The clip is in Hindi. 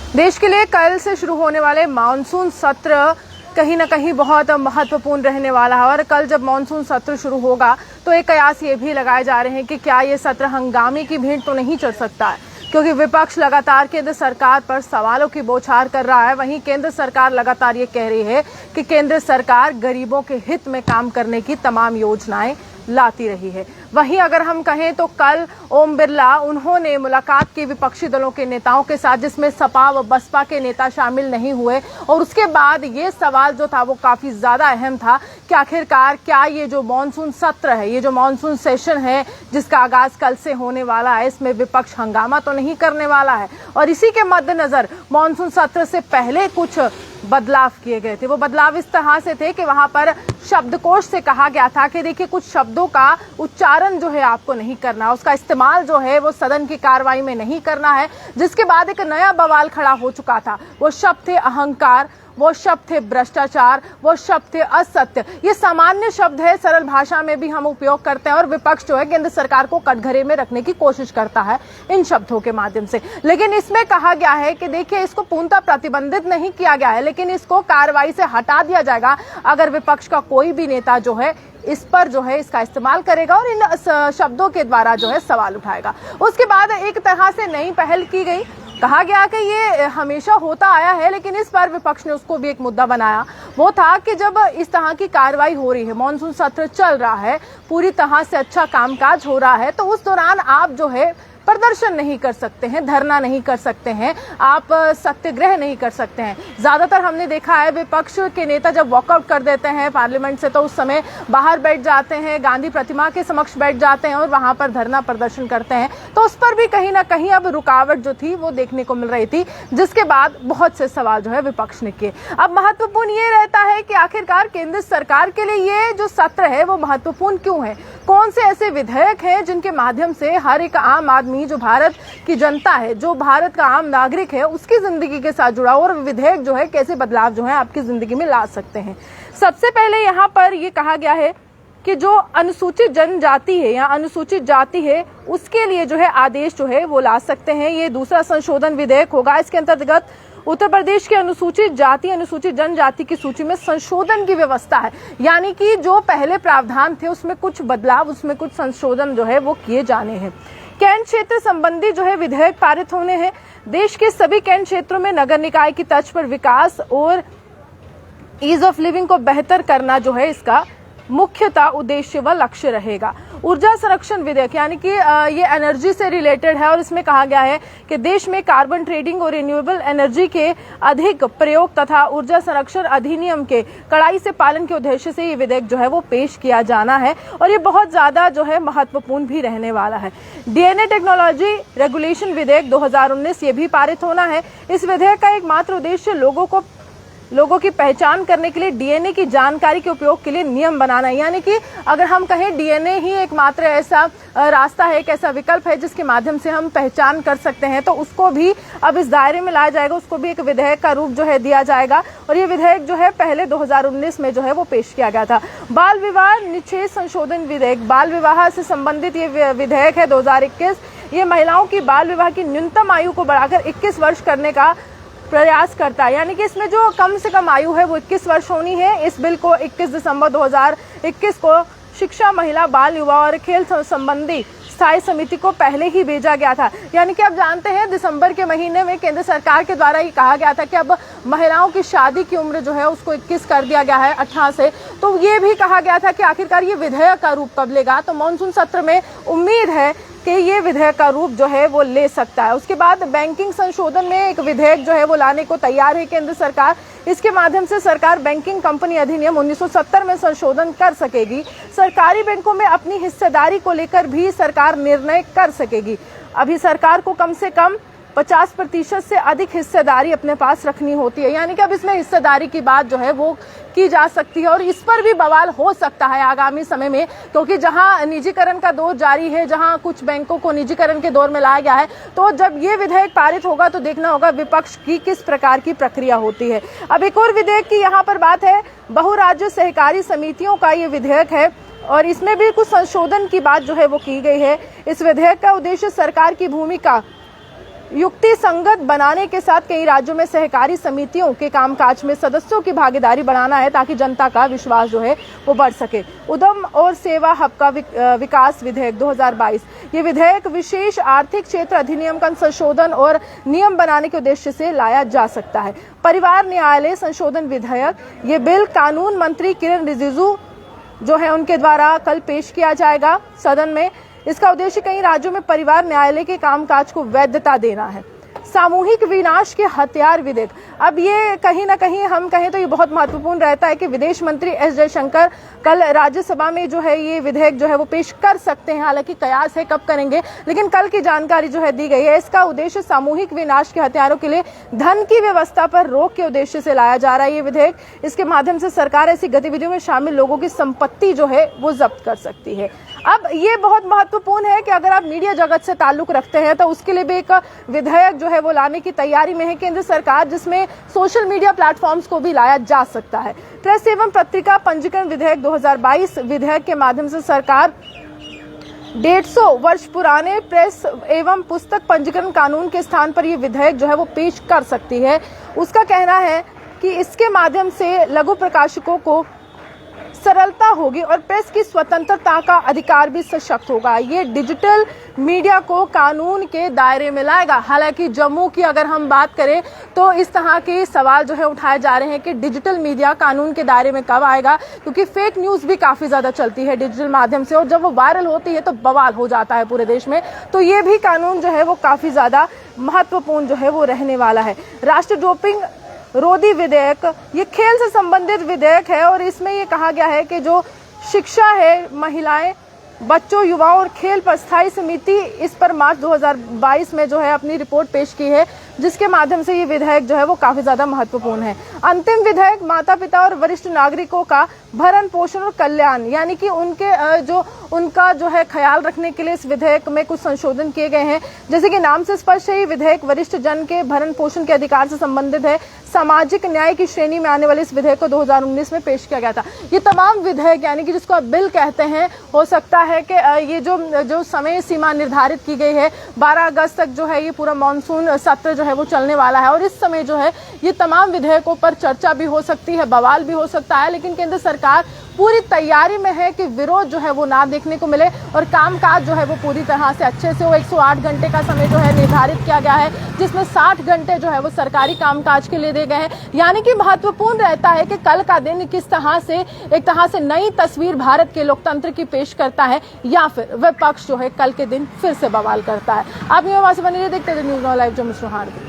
देश के लिए कल से शुरू होने वाले मानसून सत्र कहीं ना कहीं बहुत महत्वपूर्ण रहने वाला है और कल जब मानसून सत्र शुरू होगा तो एक कयास ये भी लगाए जा रहे हैं कि क्या ये सत्र हंगामे की भीड़ तो नहीं चढ़ सकता है, क्योंकि विपक्ष लगातार केंद्र सरकार पर सवालों की बौछार कर रहा है। वहीं केंद्र सरकार लगातार ये कह रही है कि केंद्र सरकार गरीबों के हित में काम करने की तमाम योजनाएं लाती रही है। वहीं अगर हम कहें तो कल ओम बिरला उन्होंने मुलाकात की विपक्षी दलों के नेताओं के साथ, जिसमें सपा व बसपा के नेता शामिल नहीं हुए, और उसके बाद ये सवाल जो था वो काफी ज्यादा अहम था कि आखिरकार क्या ये जो मानसून सत्र है, ये जो मानसून सेशन है जिसका आगाज कल से होने वाला है, इसमें विपक्ष हंगामा तो नहीं करने वाला है। और इसी के मद्देनजर मानसून सत्र से पहले कुछ बदलाव किए गए थे। वो बदलाव इस तरह से थे कि वहां पर शब्दकोश से कहा गया था कि देखिए कुछ शब्दों का उच्चारण जो है आपको नहीं करना, उसका इस्तेमाल जो है वो सदन की कार्रवाई में नहीं करना है। जिसके बाद एक नया बवाल खड़ा हो चुका था। वो शब्द थे अहंकार, वो शब्द थे भ्रष्टाचार, वो शब्द थे असत्य। ये सामान्य शब्द है, सरल भाषा में भी हम उपयोग करते हैं और विपक्ष जो है केंद्र सरकार को कटघरे में रखने की कोशिश करता है इन शब्दों के माध्यम से। लेकिन इसमें कहा गया है कि देखिए इसको पूर्णतः प्रतिबंधित नहीं किया गया है, लेकिन इसको कार्रवाई से हटा दिया जाएगा अगर विपक्ष का कोई भी नेता जो है इस पर जो है इसका इस्तेमाल करेगा और इन शब्दों के द्वारा जो है सवाल उठाएगा। उसके बाद एक तरह से नई पहल की गई। कहा गया कि ये हमेशा होता आया है, लेकिन इस बार विपक्ष ने उसको भी एक मुद्दा बनाया। वो था कि जब इस तरह की कार्रवाई हो रही है, मानसून सत्र चल रहा है, पूरी तरह से अच्छा कामकाज हो रहा है, तो उस दौरान आप जो है प्रदर्शन नहीं कर सकते हैं, धरना नहीं कर सकते हैं, आप सत्याग्रह नहीं कर सकते हैं। ज्यादातर हमने देखा है विपक्ष के नेता जब वॉकआउट कर देते हैं पार्लियामेंट से तो उस समय बाहर बैठ जाते हैं, गांधी प्रतिमा के समक्ष बैठ जाते हैं और वहां पर धरना प्रदर्शन करते हैं। तो उस पर भी कहीं ना कहीं अब रुकावट जो थी वो देखने को मिल रही थी, जिसके बाद बहुत से सवाल जो है विपक्ष ने किए। अब महत्वपूर्ण ये रहता है कि आखिरकार केंद्र सरकार के लिए ये जो सत्र है वो महत्वपूर्ण क्यों है। कौन से ऐसे विधेयक हैं जिनके माध्यम से हर एक आम आदमी, जो भारत की जनता है, जो भारत का आम नागरिक है, उसकी जिंदगी के साथ जुड़ा और विधेयक जो है कैसे बदलाव जो है आपकी जिंदगी में ला सकते हैं। सबसे पहले यहाँ पर ये कहा गया है कि जो अनुसूचित जनजाति है या अनुसूचित जाति है उसके लिए जो है आदेश जो है वो ला सकते हैं। ये दूसरा संशोधन विधेयक होगा। इसके अंतर्गत उत्तर प्रदेश के अनुसूचित जाति, अनुसूचित जनजाति की सूची में संशोधन की व्यवस्था है, यानी कि जो पहले प्रावधान थे उसमें कुछ बदलाव, उसमें कुछ संशोधन जो है वो किए जाने हैं। कैंट क्षेत्र संबंधी जो है विधेयक पारित होने हैं। देश के सभी कैंट क्षेत्रों में नगर निकाय की तर्ज पर विकास और ईज ऑफ लिविंग को बेहतर करना जो है इसका मुख्यतः उद्देश्य व लक्ष्य रहेगा। ऊर्जा संरक्षण विधेयक, यानी कि ये एनर्जी से रिलेटेड है और इसमें कहा गया है कि देश में कार्बन ट्रेडिंग और रिन्यूएबल एनर्जी के अधिक प्रयोग तथा ऊर्जा संरक्षण अधिनियम के कड़ाई से पालन के उद्देश्य से ये विधेयक जो है वो पेश किया जाना है और ये बहुत ज्यादा जो है महत्वपूर्ण भी रहने वाला है। डीएनए टेक्नोलॉजी रेगुलेशन विधेयक 2019 ये भी पारित होना है। इस विधेयक का एकमात्र उद्देश्य लोगों की पहचान करने के लिए डीएनए की जानकारी के उपयोग के लिए नियम बनाना है। यानी कि अगर हम कहें डीएनए ही एकमात्र ऐसा रास्ता है, एक ऐसा विकल्प है जिसके माध्यम से हम पहचान कर सकते हैं, तो उसको भी अब इस दायरे में लाया जाएगा, उसको भी एक विधेयक का रूप जो है दिया जाएगा। और ये विधेयक जो है पहले 2019 में जो है वो पेश किया गया था। बाल विवाह निषेध संशोधन विधेयक, बाल विवाह से संबंधित ये विधेयक है 2021। ये महिलाओं की बाल विवाह की न्यूनतम आयु को बढ़ाकर 21 वर्ष करने का प्रयास करता है, यानी कि इसमें जो कम से कम आयु है वो 21 वर्ष होनी है। इस बिल को 21 दिसंबर 2021 को शिक्षा, महिला, बाल, युवा और खेल संबंधी स्थायी समिति को पहले ही भेजा गया था। यानी कि आप जानते हैं दिसंबर के महीने में केंद्र सरकार के द्वारा ये कहा गया था कि अब महिलाओं की शादी की उम्र जो है उसको 21 कर दिया गया है 18 से। तो ये भी कहा गया था कि आखिरकार ये विधेयक का रूप कब लेगा। तो मानसून सत्र में उम्मीद है कि ये विधेयक का रूप जो है वो ले सकता है। उसके बाद बैंकिंग संशोधन में एक विधेयक जो है वो लाने को तैयार है केंद्र सरकार। इसके माध्यम से सरकार बैंकिंग कंपनी अधिनियम 1970 में संशोधन कर सकेगी। सरकारी बैंकों में अपनी हिस्सेदारी को लेकर भी सरकार निर्णय कर सकेगी। अभी सरकार को कम से कम 50% से अधिक हिस्सेदारी अपने पास रखनी होती है, यानी कि अब इसमें हिस्सेदारी की बात जो है वो की जा सकती है और इस पर भी बवाल हो सकता है आगामी समय में, क्योंकि जहां निजीकरण का दौर जारी है, जहां कुछ बैंकों को निजीकरण के दौर में लाया गया है, तो जब ये विधेयक पारित होगा तो देखना होगा विपक्ष की किस प्रकार की प्रक्रिया होती है। अब एक और विधेयक की यहाँ पर बात है, बहुराज्य सहकारी समितियों का ये विधेयक है और इसमें भी कुछ संशोधन की बात जो है वो की गई है। इस विधेयक का उद्देश्य सरकार की भूमिका युक्ति संगत बनाने के साथ कई राज्यों में सहकारी समितियों के कामकाज में सदस्यों की भागीदारी बढ़ाना है ताकि जनता का विश्वास जो है वो बढ़ सके। उद्यम और सेवा हब का विकास विधेयक 2022, ये विधेयक विशेष आर्थिक क्षेत्र अधिनियम का संशोधन और नियम बनाने के उद्देश्य से लाया जा सकता है। परिवार न्यायालय संशोधन विधेयक, ये बिल कानून मंत्री किरण रिजिजू जो है उनके द्वारा कल पेश किया जाएगा सदन में। इसका उद्देश्य कई राज्यों में परिवार न्यायालय के कामकाज को वैधता देना है। सामूहिक विनाश के हथियार विधेयक, अब ये कहीं ना कहीं हम कहें तो ये बहुत महत्वपूर्ण रहता है कि विदेश मंत्री एस जयशंकर कल राज्यसभा में जो है ये विधेयक जो है वो पेश कर सकते हैं। हालांकि कयास है कब करेंगे, लेकिन कल की जानकारी जो है दी गई है। इसका उद्देश्य सामूहिक विनाश के हथियारों के लिए धन की व्यवस्था पर रोक के उद्देश्य से लाया जा रहा है ये विधेयक। इसके माध्यम से सरकार ऐसी गतिविधियों में शामिल लोगों की संपत्ति जो है वो जब्त कर सकती है। अब ये बहुत महत्वपूर्ण है कि अगर आप मीडिया जगत से ताल्लुक रखते हैं तो उसके लिए भी एक विधेयक जो है वो लाने की तैयारी में है केंद्र सरकार, जिसमें सोशल मीडिया प्लेटफॉर्म्स को भी लाया जा सकता है। प्रेस एवं पत्रिका पंजीकरण विधेयक 2022 विधेयक के माध्यम से सरकार 150 वर्ष पुराने प्रेस एवं पुस्तक पंजीकरण कानून के स्थान पर यह विधेयक जो है वो पेश कर सकती है। उसका कहना है कि इसके माध्यम से लघु प्रकाशकों को सरलता होगी और प्रेस की स्वतंत्रता का अधिकार भी सशक्त होगा। ये डिजिटल मीडिया को कानून के दायरे में लाएगा। हालांकि जम्मू की अगर हम बात करें तो इस तरह के सवाल जो है उठाए जा रहे हैं कि डिजिटल मीडिया कानून के दायरे में कब आएगा, क्योंकि फेक न्यूज भी काफी ज्यादा चलती है डिजिटल माध्यम से और जब वो वायरल होती है तो बवाल हो जाता है पूरे देश में। तो ये भी कानून जो है वो काफी ज्यादा महत्वपूर्ण जो है वो रहने वाला है। राष्ट्रीय डोपिंग रोधी विधेयक, ये खेल से संबंधित विधेयक है और इसमें ये कहा गया है कि जो शिक्षा है, महिलाएं, बच्चों, युवाओं और खेल पर स्थायी समिति इस पर मार्च 2022 में जो है अपनी रिपोर्ट पेश की है, जिसके माध्यम से ये विधेयक जो है वो काफी ज्यादा महत्वपूर्ण है। अंतिम विधेयक माता पिता और वरिष्ठ नागरिकों का भरण पोषण और कल्याण, यानी कि उनका जो है ख्याल रखने के लिए इस विधेयक में कुछ संशोधन किए गए हैं। जैसे कि नाम से स्पष्ट है, ये विधेयक वरिष्ठ जन के भरण पोषण के अधिकार से संबंधित है। सामाजिक न्याय की श्रेणी में आने वाले इस विधेयक को 2019 में पेश किया गया था। ये तमाम विधेयक यानी कि जिसको आप बिल कहते हैं, हो सकता है कि ये जो समय सीमा निर्धारित की गई है 12 अगस्त तक जो है ये पूरा मानसून सत्र जो है वो चलने वाला है और इस समय जो है ये तमाम विधेयकों पर चर्चा भी हो सकती है, बवाल भी हो सकता है। लेकिन केंद्र सरकार पूरी तैयारी में है कि विरोध जो है वो ना देखने को मिले और कामकाज जो है वो पूरी तरह से अच्छे से हो। 108 घंटे का समय जो है निर्धारित किया गया है, जिसमें 60 घंटे जो है वो सरकारी कामकाज के लिए दे गए हैं। यानी कि महत्वपूर्ण रहता है कि कल का दिन किस तरह से एक तरह से नई तस्वीर भारत के लोकतंत्र की पेश करता है या फिर विपक्ष जो है कल के दिन फिर से बवाल करता है। आप न्यूज़ से बने देखते थे न्यूज़ नाउ लाइव जम्मू से।